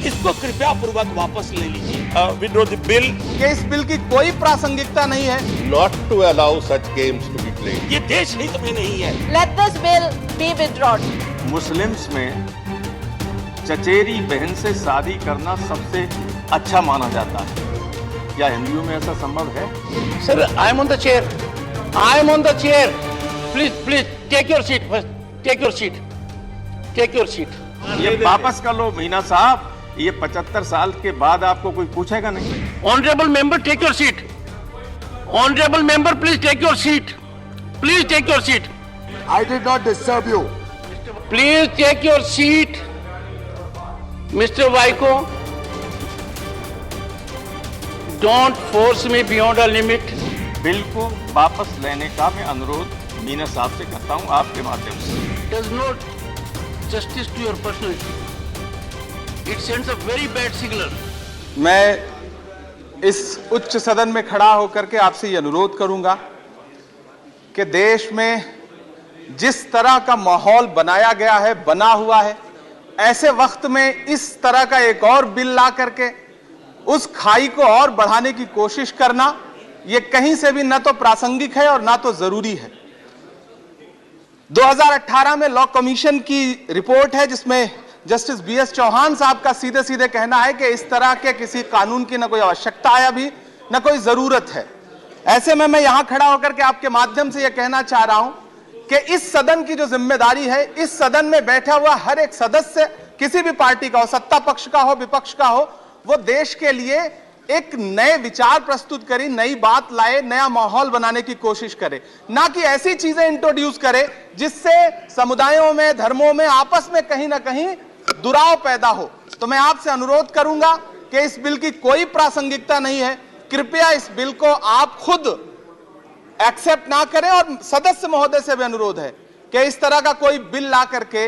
इसको कृपया पूर्वक वापस ले लीजिए। Withdraw the bill. कि इस बिल की कोई प्रासंगिकता नहीं है। not to allow such games to be played. ये देश हित में नहीं है। Let this bill be withdrawn. Muslims में चचेरी बहन से शादी करना सबसे अच्छा माना जाता है। क्या हिंदुओं में ऐसा संभव है? Sir, I am on the chair. I am on the chair. Please, take your seat first. Take your seat. Take your seat. ये वापस कर लो मीना साहब। ये 75 साल के बाद आपको कोई पूछेगा नहीं। Honorable member, take your seat. Honorable member, please take your seat. Please take your seat. I did not disturb you. Please take your seat. Mr. Vaiko, don't force me beyond a limit. Bill को वापस लेने का मैं अनुरोध मीना साहब से करता हूं आपके माध्यम से। Does not justice to your personality. It sends a very bad signal. मैं इस उच्च सदन में खड़ा होकर के आपसे ये अनुरोध करूंगा कि देश में जिस तरह का माहौल बनाया गया है, बना हुआ है, ऐसे वक्त में इस तरह का एक और बिल ला करके उस खाई को और बढ़ाने की कोशिश करना, यह कहीं से भी न तो प्रासंगिक है और ना तो जरूरी है। 2018 में लॉ कमीशन की रिपोर्ट है जिसमें जस्टिस बीएस चौहान साहब का सीधे सीधे कहना है कि इस तरह के किसी कानून की न कोई आवश्यकता है, अभी न कोई जरूरत है। ऐसे में मैं यहां खड़ा होकर के आपके माध्यम से यह कहना चाह रहा हूं कि इस सदन की जो जिम्मेदारी है, इस सदन में बैठा हुआ हर एक सदस्य किसी भी पार्टी का हो, सत्ता पक्ष का हो, विपक्ष का हो, वो देश के लिए एक नए विचार प्रस्तुत करे, नई बात लाए, नया माहौल बनाने की कोशिश करे, ना कि ऐसी चीजें इंट्रोड्यूस करे जिससे समुदायों में, धर्मों में आपस में कहीं ना कहीं दुराव पैदा हो। तो मैं आपसे अनुरोध करूंगा कि इस बिल की कोई प्रासंगिकता नहीं है। कृपया इस बिल को आप खुद एक्सेप्ट ना करें और सदस्य महोदय से भी अनुरोध है कि इस तरह का कोई बिल ला करके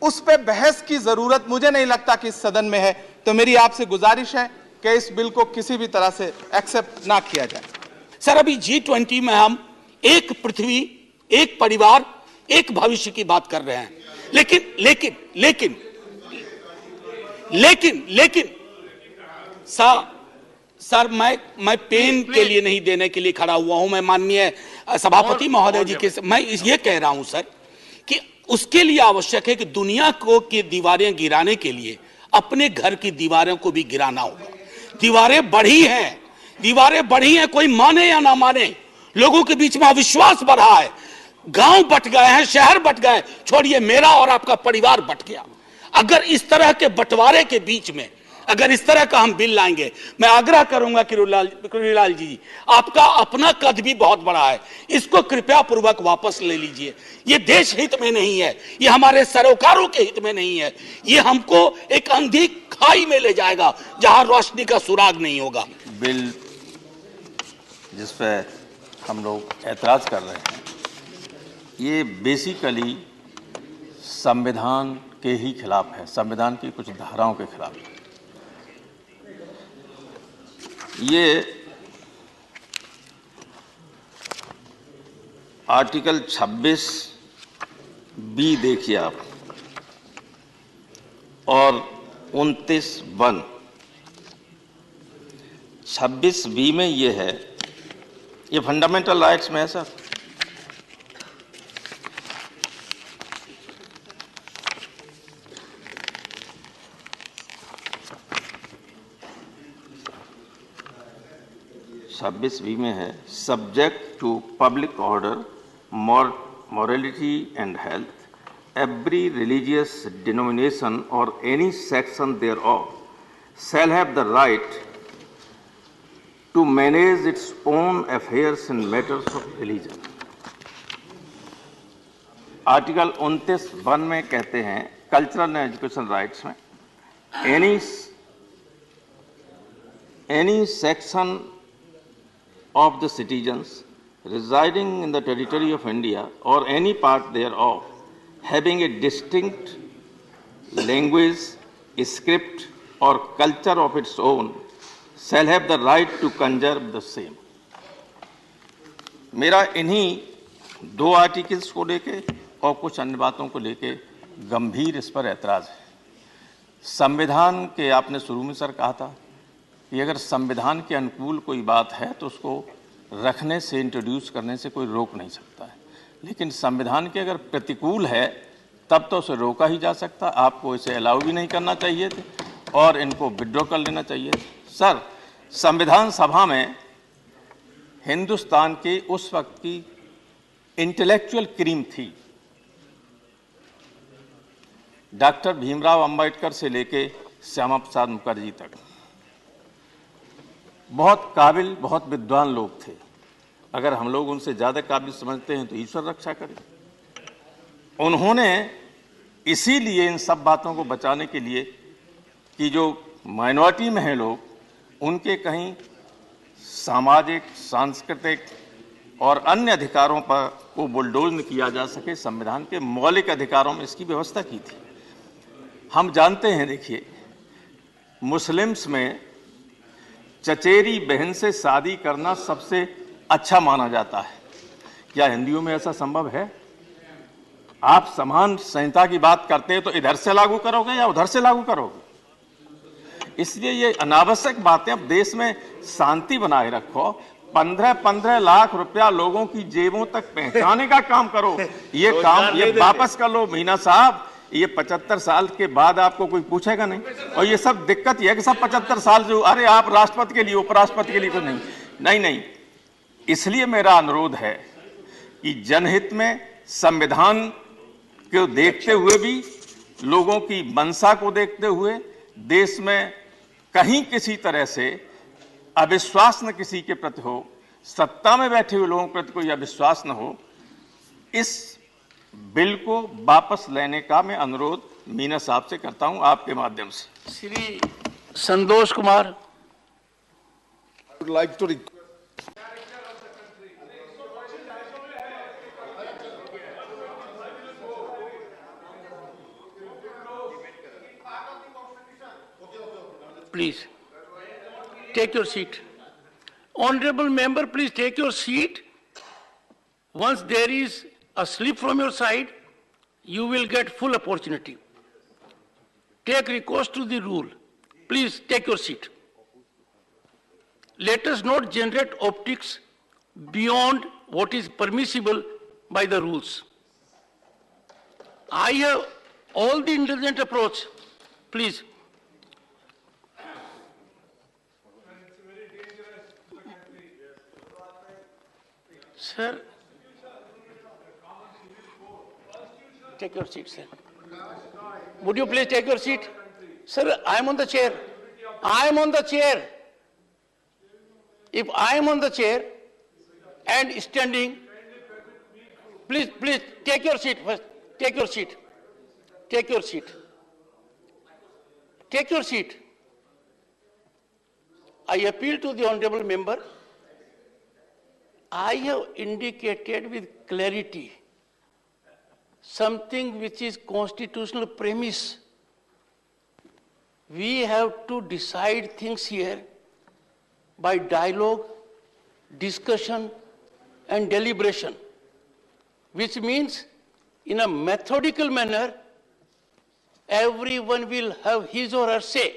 उस पे बहस की जरूरत मुझे नहीं लगता कि इस सदन में है। तो मेरी आपसे गुजारिश है कि इस बिल को किसी भी तरह से एक्सेप्ट ना किया जाए। सर, अभी G20 में हम एक पृथ्वी, एक परिवार, एक भविष्य की बात कर रहे हैं, लेकिन सर मैं पेन के लिए नहीं देने के लिए खड़ा हुआ हूं। मैं माननीय सभापति महोदय जी के मैं ये कह रहा हूं सर कि उसके लिए आवश्यक है कि दुनिया को की दीवारें गिराने के लिए अपने घर की दीवारों को भी गिराना होगा। दीवारें बढ़ी हैं, कोई माने या ना माने, लोगों के बीच में अविश्वास बढ़ा है, गांव बट गए हैं, शहर बट गए, छोड़िए मेरा और आपका परिवार बट गया। अगर इस तरह के बंटवारे के बीच में अगर इस तरह का हम बिल लाएंगे, मैं आग्रह करूंगा कि किरोड़ीलाल जी, आपका अपना कद भी बहुत बड़ा है, इसको कृपया पूर्वक वापस ले लीजिए। ये देश हित में नहीं है, ये हमारे सरोकारों के हित में नहीं है, ये हमको एक अंधी खाई में ले जाएगा जहां रोशनी का सुराग नहीं होगा। बिल जिस पे हम लोग ऐतराज कर रहे हैं, ये बेसिकली संविधान के ही खिलाफ है, संविधान की कुछ धाराओं के खिलाफ है। ये आर्टिकल 26B देखिए आप, और 29(1). 26B में ये है, ये फंडामेंटल राइट्स में है सर। B में है, subject to public order, morality and health, every religious denomination or any section thereof shall have the right to manage its own affairs in matters of religion. Article 29(1) में कहते हैं cultural and education rights में any section of the citizens residing in the territory of India or any part thereof having a distinct language, script or culture of its own shall have the right to conserve the same. मेरा इन्हीं 2 articles को लेके और कुछ अन्य बातों को लेके गंभीर इस पर ऐतराज है। संविधान के आपने शुरू में सर कहा था कि अगर संविधान के अनुकूल कोई बात है तो उसको रखने से, इंट्रोड्यूस करने से कोई रोक नहीं सकता है, लेकिन संविधान के अगर प्रतिकूल है तब तो उसे रोका ही जा सकता। आपको इसे अलाउ भी नहीं करना चाहिए थे और इनको विड्रॉ कर लेना चाहिए। सर, संविधान सभा में हिंदुस्तान के उस वक्त की इंटेलेक्चुअल क्रीम थी, डॉक्टर भीमराव अंबेडकर से लेके श्यामा प्रसाद मुखर्जी तक। बहुत काबिल, बहुत विद्वान लोग थे। अगर हम लोग उनसे ज़्यादा काबिल समझते हैं तो ईश्वर रक्षा करे। उन्होंने इसीलिए इन सब बातों को बचाने के लिए कि जो माइनॉरिटी में हैं लोग, उनके कहीं सामाजिक, सांस्कृतिक और अन्य अधिकारों पर को बुलडोज न किया जा सके, संविधान के मौलिक अधिकारों में इसकी व्यवस्था की थी। हम जानते हैं, देखिए, मुस्लिम्स में चचेरी बहन से शादी करना सबसे अच्छा माना जाता है। क्या हिंदुओं में ऐसा संभव है? आप समान संहिता की बात करते हैं तो इधर से लागू करोगे या उधर से लागू करोगे? इसलिए ये अनावश्यक बातें, अब देश में शांति बनाए रखो। 15-15 लाख रुपया लोगों की जेबों तक पहुंचाने का काम करो। ये काम ये वापस कर लो मीना साहब। ये 75 साल के बाद आपको कोई पूछेगा नहीं। और ये सब दिक्कत ये है कि सब 75 साल जो, अरे आप राष्ट्रपति के लिए, उपराष्ट्रपति के लिए, कुछ नहीं। इसलिए मेरा अनुरोध है कि जनहित में संविधान को देखते हुए भी, लोगों की मंशा को देखते हुए, देश में कहीं किसी तरह से अविश्वास न किसी के प्रति हो, सत्ता में बैठे हुए लोगों के प्रति कोई अविश्वास न हो, इस बिल को वापस लेने का मैं अनुरोध मीना साहब से करता हूं, आपके माध्यम से। Shri Santosh Kumar. I would like to request Please take your seat. Honorable member, please take your seat. Once there is a slip from your side, you will get full opportunity. Take recourse to the rule. Please take your seat. Let us not generate optics beyond what is permissible by the rules. I have all the intelligent approach. Please. Sir, take your seat, sir. Would you please take your seat? Sir, I am on the chair. I am on the chair. If I am on the chair and standing, please take your seat first. Take your seat. Take your seat. Take your seat. I appeal to the honorable member. I have indicated with clarity something which is constitutional premise. We have to decide things here by dialogue, discussion, and deliberation, which means in a methodical manner, everyone will have his or her say.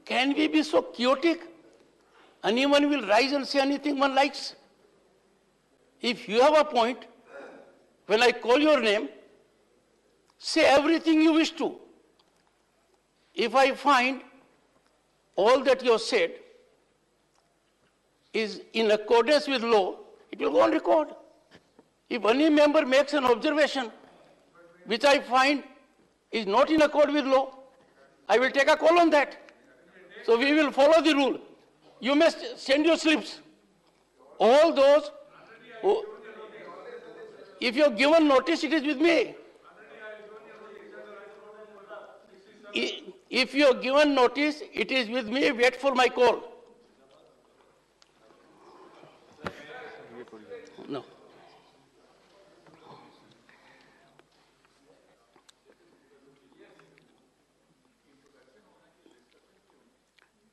Can we be so chaotic? Anyone will rise and say anything one likes? If you have a point, when I call your name, say everything you wish to. If I find all that you have said is in accordance with law, it will go on record. If any member makes an observation which I find is not in accord with law, I will take a call on that. So we will follow the rule. You must send your slips. All those who, if you have given notice, it is with me. If you have given notice, it is with me. Wait for my call. No.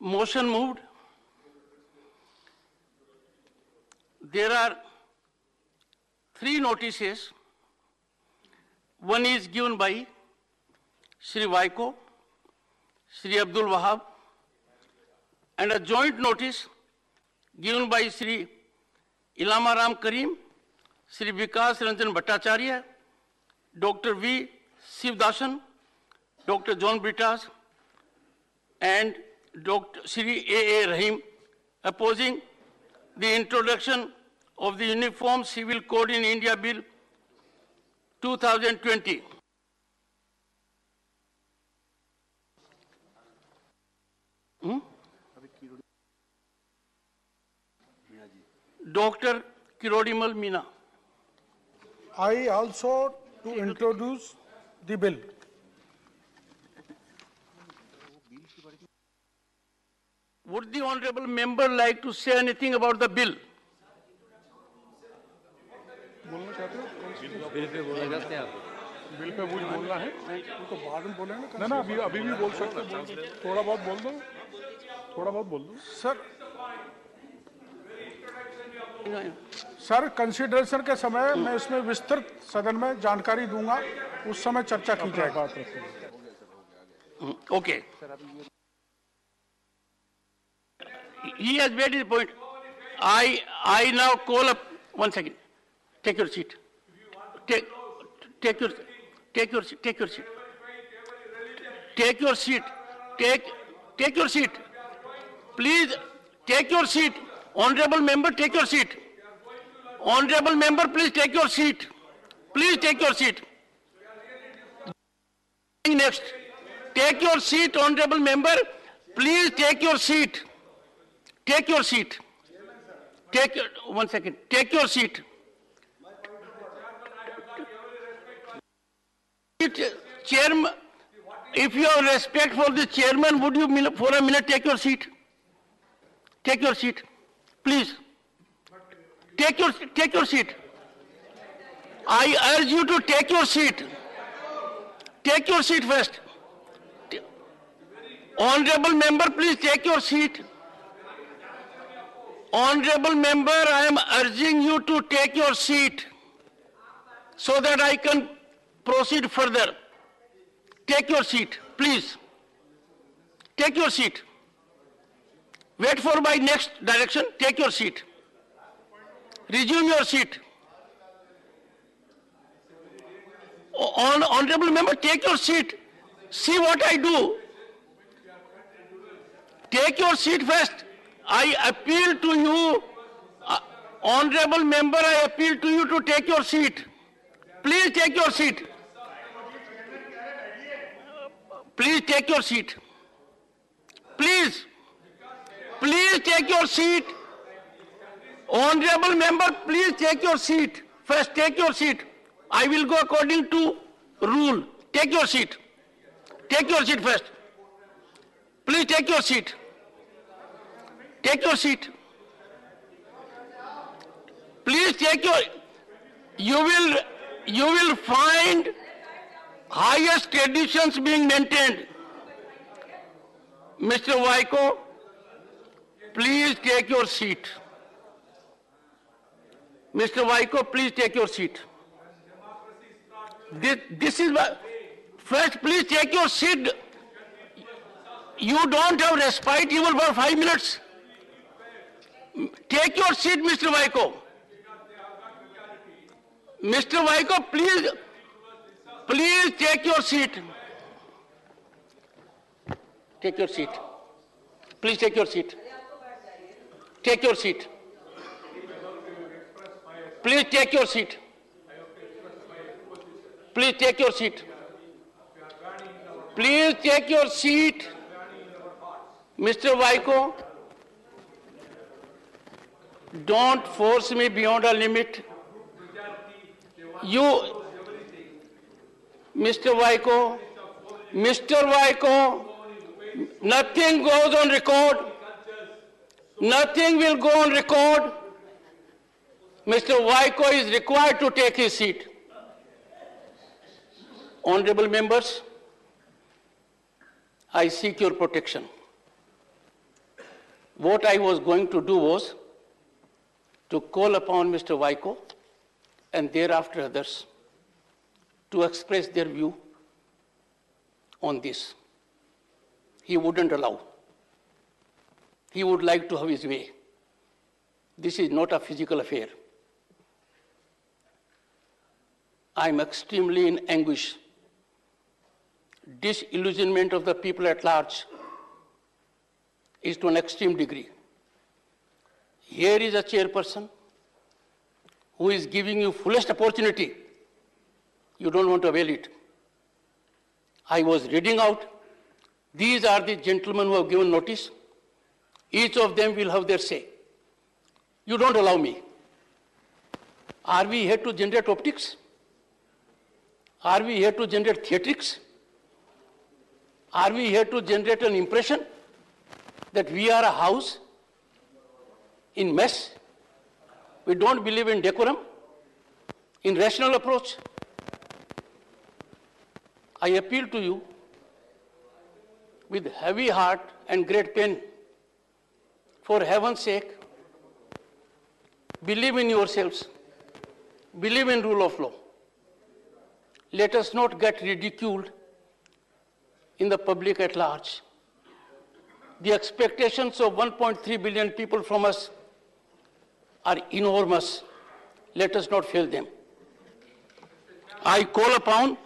Motion moved. There are 3 notices. One is given by Shri Vaiko, Shri Abdul Wahab, and a joint notice given by Shri Ilama Ram Karim, Shri Vikas Ranjan Bhattacharya, Dr. V. Sivdasan, Dr. John Britas, and Dr. Shri A. Rahim, opposing the introduction of the Uniform Civil Code in India Bill 2020. Dr. Kirodimal Meena. I also to introduce the bill. Would the honorable member like to say anything about the bill? बोलना चाहते हो? Bill pay कुछ बोलना है? उनको बाद में बोले ना? ना अभी भी बोल सकते हैं। थोड़ा बहुत बोल दो। थोड़ा बहुत बोल दो। सर कंसिडरेशन के समय मैं इसमें विस्तृत सदन में जानकारी दूंगा, उस समय चर्चा की जाएगी। Okay. He has made his point. I now call up. 1 second. Take your seat. Take your seat. Take your seat. Take your seat. Take your seat. Please take your seat. Honorable member, take your seat. Honorable member, please take your seat. Please take your seat. Next. Take your seat, honorable member. Please take your seat. Take your seat. 1 second. Take your seat. Chairman, if you have respect for the chairman, would you for a minute take your seat? Take your seat. Please. Take your seat. I urge you to take your seat. Take your seat first. Honorable member, please take your seat. Honorable member, I am urging you to take your seat so that I can proceed further. Take your seat, please. Take your seat. Wait for my next direction. Take your seat. Resume your seat. Honorable member, take your seat. See what I do. Take your seat first. I appeal to you, honorable member, I appeal to you to take your seat. Please take your seat. Please take your seat. Please. Please take your seat. Honorable member, please take your seat. First, take your seat. I will go according to rule. Take your seat. Take your seat first. Please take your seat. Take your seat. Please take your. You will find highest traditions being maintained. Mr. Vaiko, please take your seat. Mr. Vaiko, please take your seat. This is what. First, please take your seat. You don't have respite even for 5 minutes. Take your seat, Mr. Vaiko. Mr. Vaiko, please take your seat. Take your seat. Please take your seat. Take your seat. Please take your seat. Please take your seat. Please take your seat. Mr. Vaiko, don't force me beyond a limit. You, Mr. Vaiko, nothing goes on record. Nothing will go on record. Mr. Vaiko is required to take his seat. Honorable members, I seek your protection. What I was going to do was to call upon Mr. Vaiko and thereafter others to express their view on this. He wouldn't allow. He would like to have his way. This is not a physical affair. I am extremely in anguish. Disillusionment of the people at large is to an extreme degree. Here is a chairperson who is giving you fullest opportunity. You don't want to avail it. I was reading out. These are the gentlemen who have given notice. Each of them will have their say. You don't allow me. Are we here to generate optics? Are we here to generate theatrics? Are we here to generate an impression that we are a house in mess? We don't believe in decorum, in rational approach. I appeal to you with heavy heart and great pain. For heaven's sake, believe in yourselves. Believe in rule of law. Let us not get ridiculed in the public at large. The expectations of 1.3 billion people from us are enormous. Let us not fail them. I call upon